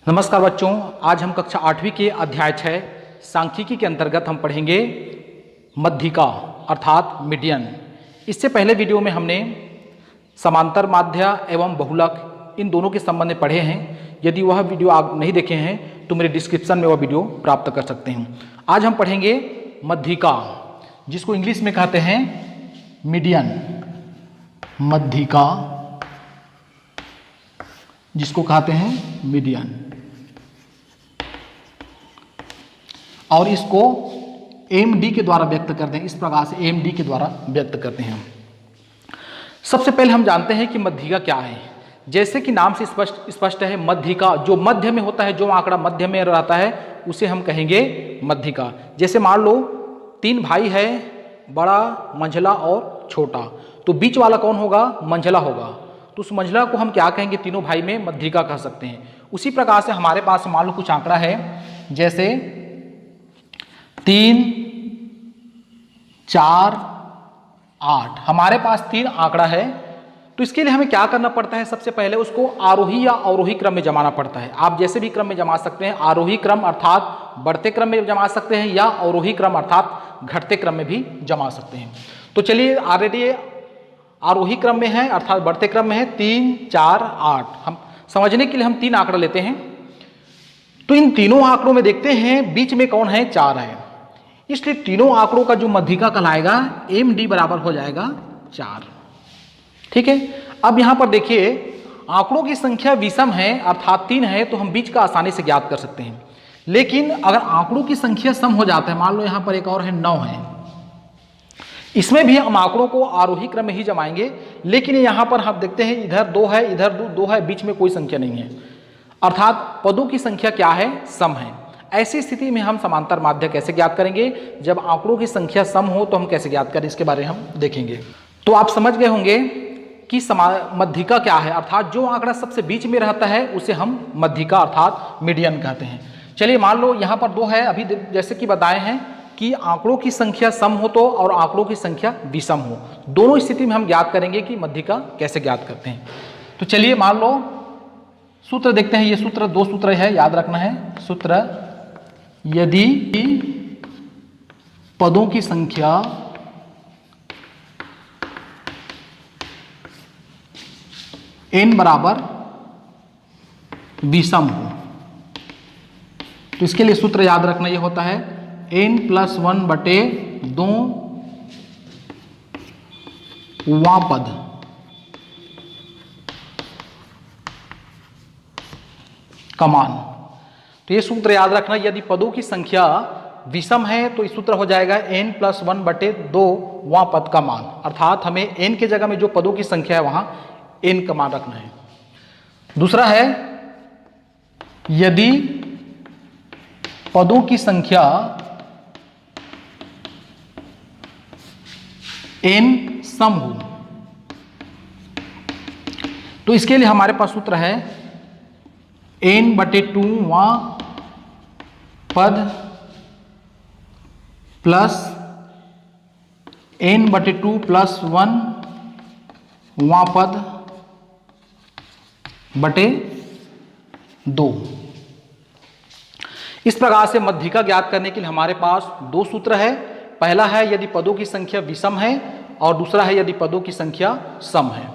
नमस्कार बच्चों, आज हम कक्षा 8वीं के अध्याय 6 सांख्यिकी के अंतर्गत हम पढ़ेंगे मध्यिका अर्थात मीडियन। इससे पहले वीडियो में हमने समांतर माध्य एवं बहुलक इन दोनों के संबंध में पढ़े हैं। यदि वह वीडियो आप नहीं देखे हैं तो मेरे डिस्क्रिप्शन में वह वीडियो प्राप्त कर सकते हैं। आज हम पढ़ेंगे मध्यिका, जिसको इंग्लिश में कहते हैं मीडियन। मध्यिका जिसको कहते हैं मीडियन, और इसको एमडी के द्वारा व्यक्त करते हैं। इस प्रकार से एमडी के द्वारा व्यक्त करते हैं। सबसे पहले हम जानते हैं कि मध्यिका क्या है। जैसे कि नाम से स्पष्ट है, मध्यिका जो मध्य में होता है, जो आंकड़ा मध्य में रहता है उसे हम कहेंगे मध्यिका। जैसे मान लो 3 भाई है, बड़ा, मंझला और छोटा, तो बीच वाला कौन होगा? मंझला होगा। तो उस मंझला को हम क्या कहेंगे? तीनों भाई में मध्यिका कह सकते हैं। उसी प्रकार से हमारे पास मान लो कुछ आंकड़ा है, जैसे 3, 4, 8। हमारे पास 3 आंकड़ा है, तो इसके लिए हमें क्या करना पड़ता है? सबसे पहले उसको आरोही या अवरोही क्रम में जमाना पड़ता है। आप जैसे भी क्रम में जमा सकते हैं, आरोही क्रम अर्थात बढ़ते क्रम में जमा सकते हैं, या अवरोही क्रम अर्थात घटते क्रम में भी जमा सकते हैं। तो चलिए, ऑलरेडी आरोही क्रम में है अर्थात बढ़ते क्रम में है 3, 4, 8। हम समझने के लिए हम 3 आंकड़ा लेते हैं, तो इन तीनों आंकड़ों में देखते हैं बीच में कौन है? 4 है। इसलिए तीनों आंकड़ों का जो मध्यिका कहलाएगा एम डी बराबर हो जाएगा 4। ठीक है। अब यहां पर देखिए, आंकड़ों की संख्या विषम है अर्थात 3 है, तो हम बीच का आसानी से ज्ञात कर सकते हैं। लेकिन अगर आंकड़ों की संख्या सम हो जाता है, मान लो यहां पर एक और है 9 है, इसमें भी हम आंकड़ों को आरोही क्रम में ही जमाएंगे। लेकिन यहां पर हम देखते हैं इधर 2 है, इधर 2 है, बीच में कोई संख्या नहीं है, अर्थात पदों की संख्या क्या है? सम है। ऐसी स्थिति में हम समांतर माध्य कैसे ज्ञात करेंगे? जब आंकड़ों की संख्या सम हो तो हम कैसे ज्ञात करें, इसके बारे में हम देखेंगे। तो आप समझ गए होंगे कि मध्यिका क्या है, अर्थात जो आंकड़ा सबसे बीच में रहता है उसे हम मध्यिका अर्थात मीडियन कहते हैं। चलिए, मान लो यहाँ पर 2 है, अभी जैसे कि बताए हैं कि आंकड़ों की संख्या सम हो तो और आंकड़ों की संख्या विषम हो, दोनों स्थिति में हम ज्ञात करेंगे कि मध्यिका कैसे ज्ञात करते हैं। तो चलिए, मान लो सूत्र देखते हैं। ये सूत्र 2 सूत्र है, याद रखना है। सूत्र, यदि पदों की संख्या n बराबर विषम हो, तो इसके लिए सूत्र याद रखना ये होता है n+1/2 वां पद का मान। तो ये सूत्र याद रखना, यदि पदों की संख्या विषम है तो इस सूत्र हो जाएगा n+1/2 वां पद का मान, अर्थात हमें n के जगह में जो पदों की संख्या है वहां n का मान रखना है। दूसरा है, यदि पदों की संख्या n सम हो, तो इसके लिए हमारे पास सूत्र है n/2 वां पद प्लस n/2 + 1 वां पद बटे 2। इस प्रकार से मध्यिका ज्ञात करने के लिए हमारे पास 2 सूत्र है। पहला है यदि पदों की संख्या विषम है, और दूसरा है यदि पदों की संख्या सम है।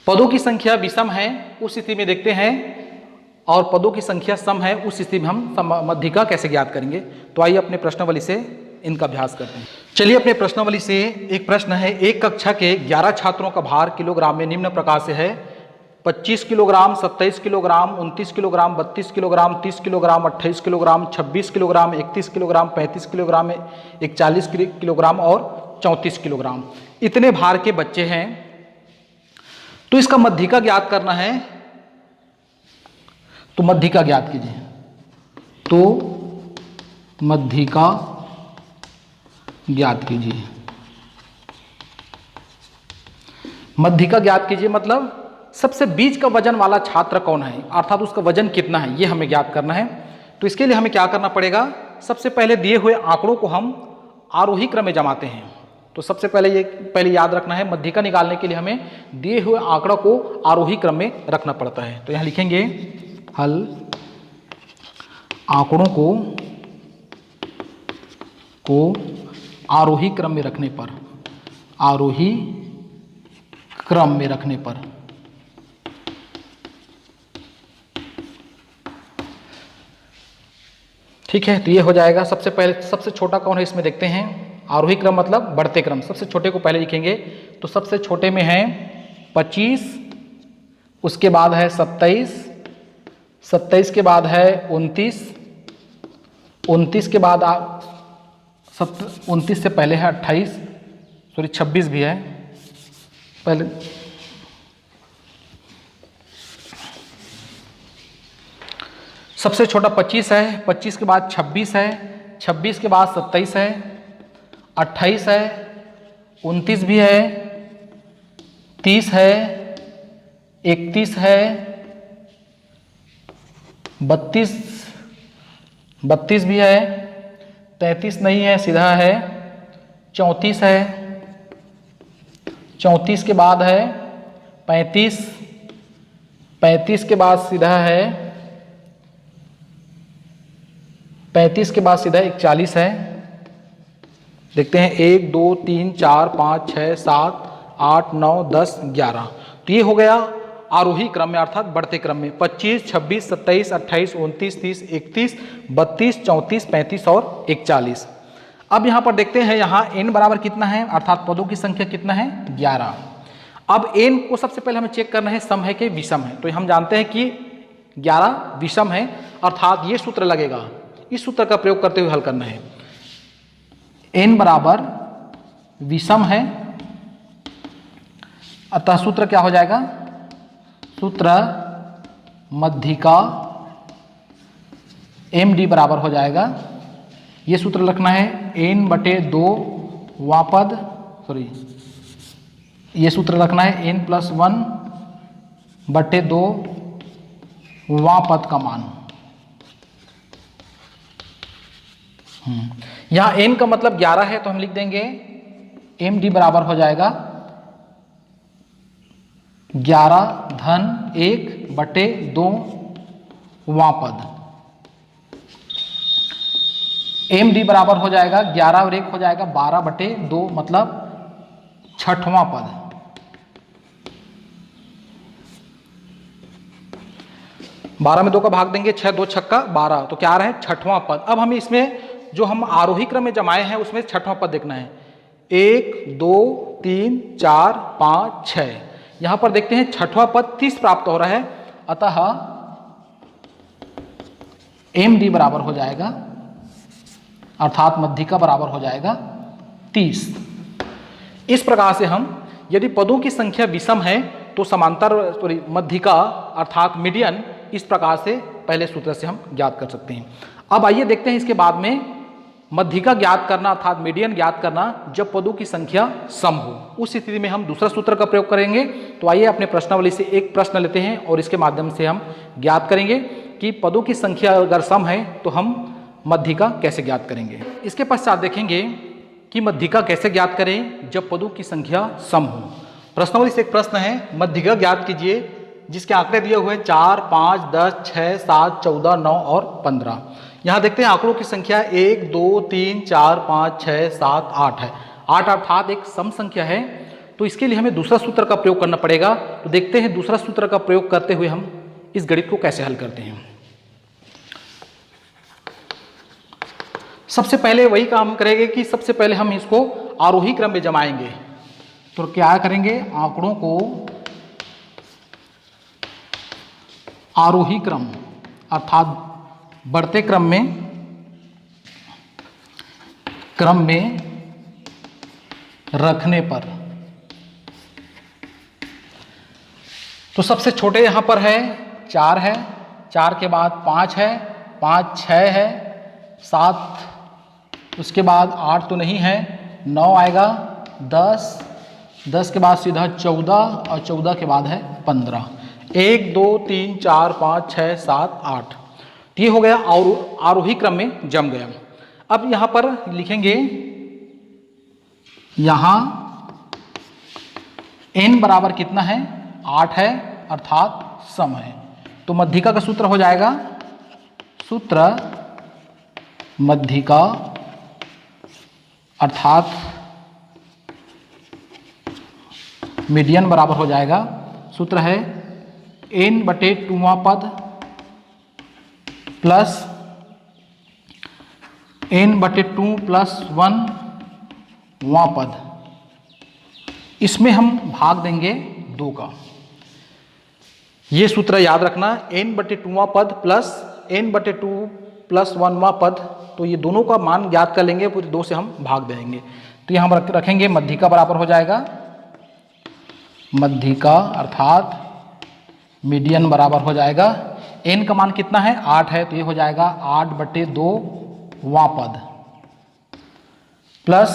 पदों की संख्या विषम है उस स्थिति में देखते हैं, और पदों की संख्या सम है उस स्थिति में हम मध्यिका कैसे ज्ञात करेंगे। तो आइए अपने प्रश्नावली से इनका अभ्यास करते हैं। चलिए, अपने प्रश्नावली से एक प्रश्न है, एक कक्षा के 11 छात्रों का भार किलोग्राम में निम्न प्रकार से है: 25 kilogram, 27 kilogram, 29 kilogram, 32 kilogram, 30 kilogram, 28 kilogram, 26 kilogram, 31 kilogram, 35 kilogram, 41 kilogram और 34 किलोग्राम। इतने भार के बच्चे हैं, तो इसका मध्यिका ज्ञात करना है। तो मध्यिका ज्ञात कीजिए। तो मध्यिका ज्ञात कीजिए। मध्यिका ज्ञात कीजिए मतलब सबसे बीच का वजन वाला छात्र कौन है, अर्थात उसका वजन कितना है, ये हमें ज्ञात करना है। तो इसके लिए हमें क्या करना पड़ेगा? सबसे पहले दिए हुए आंकड़ों को हम आरोही क्रम में जमाते हैं। तो सबसे पहले याद रखना है, मध्यिका निकालने के लिए हमें दिए हुए आंकड़ा को आरोही क्रम में रखना पड़ता है। तो यहाँ लिखेंगे हल आंकड़ों को आरोही क्रम में रखने पर, आरोही क्रम में रखने पर। ठीक है, तो ये हो जाएगा। सबसे पहले सबसे छोटा कौन है इसमें देखते हैं। आरोही क्रम मतलब बढ़ते क्रम, सबसे छोटे को पहले लिखेंगे। तो सबसे छोटे में है 25, उसके बाद है 27, 27 के बाद है 29, 29 के बाद 29 से पहले है 28, सॉरी 26 भी है पहले। सबसे छोटा 25 है, 25 के बाद 26 है, 26 के बाद 27 है, 28 है, 29 भी है, 30 है, 31 है, 32 भी है, 33 नहीं है, सीधा है, 34 है, 34 के बाद है 35, 35 के बाद सीधा है 35 के बाद सीधा 41 है। देखते हैं 1 2 3 4 5 6 7 8 9 10 11। तो ये हो गया आरोही क्रम में अर्थात बढ़ते क्रम में 25, 26, 27, 28, 29, 30, 31, 32, 34, 35 और 41। अब यहाँ पर देखते हैं, यहाँ n बराबर कितना है अर्थात पदों की संख्या कितना है 11। अब n को सबसे पहले हमें चेक करना है सम है कि विषम है। तो हम जानते हैं कि 11 विषम है, अर्थात ये सूत्र लगेगा, इस सूत्र का प्रयोग करते हुए हल करना है। n बराबर विषम है, अतः सूत्र क्या हो जाएगा, सूत्र मध्यिका md बराबर हो जाएगा। ये सूत्र रखना है n/2 वापद, सॉरी ये सूत्र रखना है n+1/2 वापद का मान। यहाँ n का मतलब 11 है, तो हम लिख देंगे md बराबर हो जाएगा 11 धन 1/2 वापद। md बराबर हो जाएगा 11 और 1 हो जाएगा 12/2 मतलब 6वां पद। बारह में 2 का भाग देंगे, 6 2 छक्का 12, तो क्या आ रहा है 6वां पद। अब हमें इसमें जो हम आरोही क्रम में जमाए हैं उसमें 6वां पद देखना है। 1 2 3 4 5 6, यहां पर देखते हैं 6वां पद 30 प्राप्त हो रहा है, अतः md बराबर हो जाएगा अर्थात मध्यिका बराबर हो जाएगा 30। इस प्रकार से हम यदि पदों की संख्या विषम है तो समांतर मध्यिका अर्थात मीडियन इस प्रकार से पहले सूत्र से हम ज्ञात कर सकते हैं। अब आइए देखते हैं इसके बाद में मध्यिका ज्ञात करना अर्थात मीडियन ज्ञात करना जब पदों की संख्या सम हो, उस स्थिति में हम दूसरा सूत्र का प्रयोग करेंगे। तो आइए अपने प्रश्नावली से एक प्रश्न लेते हैं और इसके माध्यम से हम ज्ञात करेंगे कि पदों की संख्या अगर सम है तो हम मध्यिका कैसे ज्ञात करेंगे। इसके पश्चात देखेंगे कि मध्यिका कैसे ज्ञात करें जब पदों की संख्या सम हो। प्रश्नावली से एक प्रश्न है, मध्यिका ज्ञात कीजिए जिसके आंकड़े दिए हुए हैं 4 5 10 6 7 14 9 और 15। यहाँ देखते हैं आंकड़ों की संख्या 1 2 3 4 5 6 7 8 है। 8 अर्थात एक सम संख्या है, तो इसके लिए हमें दूसरा सूत्र का प्रयोग करना पड़ेगा। तो देखते हैं दूसरा सूत्र का प्रयोग करते हुए हम इस गणित को कैसे हल करते हैं। सबसे पहले वही काम करेंगे कि सबसे पहले हम इसको आरोही क्रम में जमाएंगे। तो क्या करेंगे, आंकड़ों को आरोही क्रम अर्थात बढ़ते क्रम में रखने पर, तो सबसे छोटे यहां पर है 4 है, 4 के बाद 5 है, 5 6 है, 7 उसके बाद 8 तो नहीं है, 9 आएगा, 10 के बाद सीधा 14 और 14 के बाद है 15। 1 2 3 4 5 6 7 8, ये हो गया और आरोही क्रम में जम गया। अब यहां पर लिखेंगे, यहां n बराबर कितना है 8 है अर्थात सम है। तो तो मध्यिका का सूत्र हो जाएगा, सूत्र मध्यिका अर्थात मीडियन बराबर हो जाएगा, सूत्र है n/2वां पद प्लस n/2 + 1वां पद, इसमें हम भाग देंगे 2 का। ये सूत्र याद रखना, n/2वां पद प्लस n/2 + 1वां पद, तो ये दोनों का मान ज्ञात कर लेंगे, फिर 2 से हम भाग देंगे। तो यहाँ हम रखेंगे मध्यिका बराबर हो जाएगा, मध्यिका अर्थात मीडियन बराबर हो जाएगा, n का मान कितना है 8 है, तो ये हो जाएगा 8/2वां पद प्लस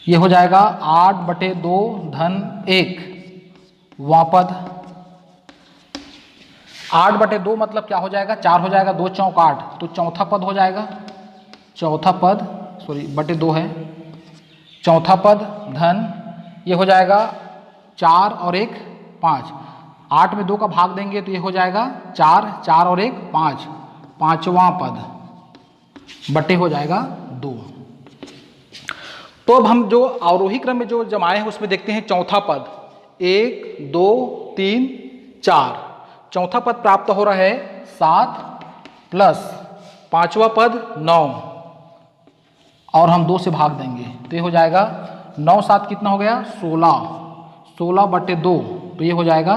ये हो जाएगा 8/2 + 1वां पद। 8/2 मतलब क्या हो जाएगा, 4 हो जाएगा, 2 चौक 8, तो चौथा पद हो जाएगा, चौथा पद /2 है, चौथा पद धन ये हो जाएगा 4 और 1 5, 8 में 2 का भाग देंगे तो ये हो जाएगा 4, 4 और 1 5, पांचवां पद बटे हो जाएगा 2। तो अब हम जो आरोही क्रम में जो जमाए हैं उसमें देखते हैं चौथा पद 1 2 3 4, चौथा पद प्राप्त हो रहा है 7 प्लस पांचवा पद 9 और हम 2 से भाग देंगे तो ये हो जाएगा 9 7 कितना हो गया 16, 16/2, तो ये हो जाएगा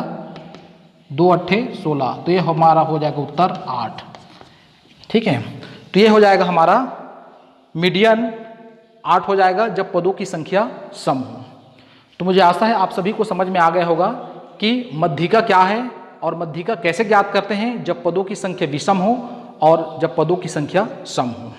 2 8 16, तो ये हमारा हो जाएगा उत्तर 8। ठीक है, तो ये हो जाएगा हमारा मीडियन 8 हो जाएगा जब पदों की संख्या सम हो। तो मुझे आशा है आप सभी को समझ में आ गया होगा कि मध्यिका क्या है और मध्यिका कैसे ज्ञात करते हैं जब पदों की संख्या विषम हो और जब पदों की संख्या सम हो।